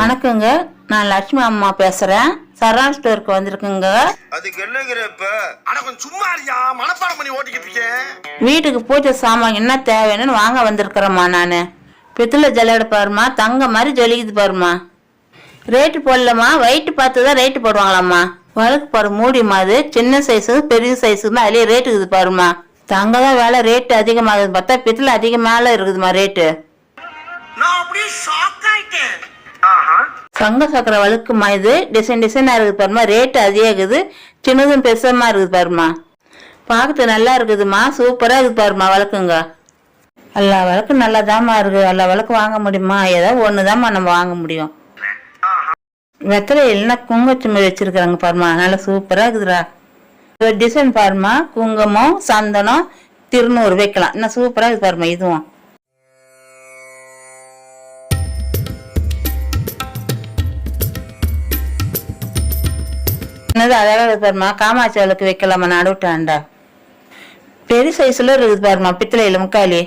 வணக்கங்க, நான் லட்சுமி அம்மா பேசுறேன். சரவணா ஸ்டோருக்கு வந்திருக்குங்க. அதுக்கு என்னங்கிறப்ப அட கொஞ்சம் சும்மா இருயா, மனப்பாடம் பண்ணி ஓட்டிக்கிட்டு இருக்கேன். வீட்டுக்கு பூஜை சாமான் என்ன தேவைன்னு வாங்க வந்திருக்கிறேம்மா. நான் பித்தளை ஜல்லடை பாருமா, தங்க மாதிரி ஜொலிக்குது பாருமா. ரேட்டு போடலம்மா, வெயிட்டு பார்த்து தான் ரேட்டு போடுவாங்களாம்மா. வழக்கு பாரு மூடிமா, அது சின்ன சைஸு பெரிய சைஸுமா, அதுலேயே ரேட்டு இருக்குது பாருமா. தங்க தான் வேலை ரேட்டு அதிகமாகுது பார்த்தா பித்தளை அதிகமாக இருக்குதுமா ரேட்டு. நான் அப்படியே ஷாக் ஆயிட்டேன். சங்க சக்கரை வழுக்குமா, இது டிசைன் டிசைனா இருக்குது பாருமா, ரேட்டு அதிகமாகுது. சின்னதும் பெருசமா இருக்குது பாருமா. பார்க்கறது நல்லா இருக்குதுமா, சூப்பரா இருக்குது பாருமா. வழக்குங்க எல்லா வழக்கும் நல்லா தாமா இருக்கு. எல்லா வழக்கும் வாங்க முடியுமா? ஏதாவது ஒண்ணுதாம்மா நம்ம வாங்க முடியும். வெத்தலை இல்லைன்னா குங்குமச்சுமை வச்சிருக்காங்க பாருமா, நல்லா சூப்பரா இருக்குதுடா. டிசைன் பாருமா, குங்குமம் சந்தனம் திருநூறு வைக்கலாம், இன்னும் சூப்பரா இருக்குது பாருமா. இதுவும் அழகா இருக்குது பாருமா. காமாட்சி அவளுக்கு வைக்கலாமா நடுவிட்டாண்டா. பெரிய சைஸ்ல இருக்குது பாருமா பித்தளையில முக்காலி.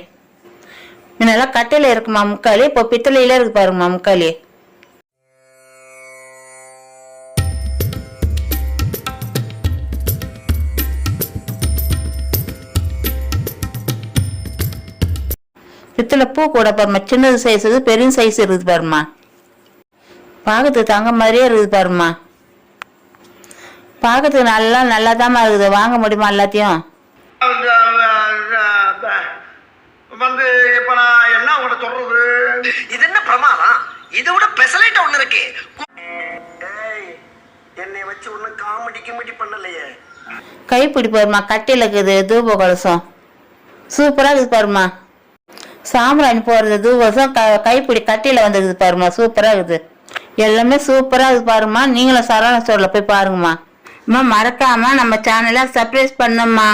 முன்னெல்லாம் கட்டையில இருக்குமா முக்காலி, இப்போ பித்தளையில இருக்கு பாருமா முக்காலி. பித்தளை பூ கூட பாருமா, சின்னது சைஸ் இருக்குது, பெரிய சைஸ் இருக்குது பாருமா. பார்க்கறதுக்கு தங்க மாதிரியே இருக்குது பாருமா. பார்க்கறதுக்கு நல்லாதாம்மா இருக்குது. வாங்க முடியுமா எல்லாத்தையும்? வந்து இப்ப நான் என்ன உங்கள்ட்ட சொல்றது? இது என்ன பிரமாதம்? இதை விட பெசலைட் ஒண்ணு இருக்கு. என்னை வச்சு ஒண்ணு காமெடி பண்ணலையே. கைப்பிடி பாருமா, கட்டையில இருக்குது தூப கலசம், சூப்பரா இருக்குது பாருமா. சாம்பிராணி போறது தூபம் கைப்பிடி கட்டையில வந்துருக்குது பாருமா, சூப்பரா இருக்குது. எல்லாமே சூப்பரா இருக்குது பாருமா. நீங்களும் சரவணா ஸ்டோர்ல போய் பாருங்கம்மா. மறக்காம நம்ம சேனலை சப்ஸ்கிரைப் பண்ணும்மா.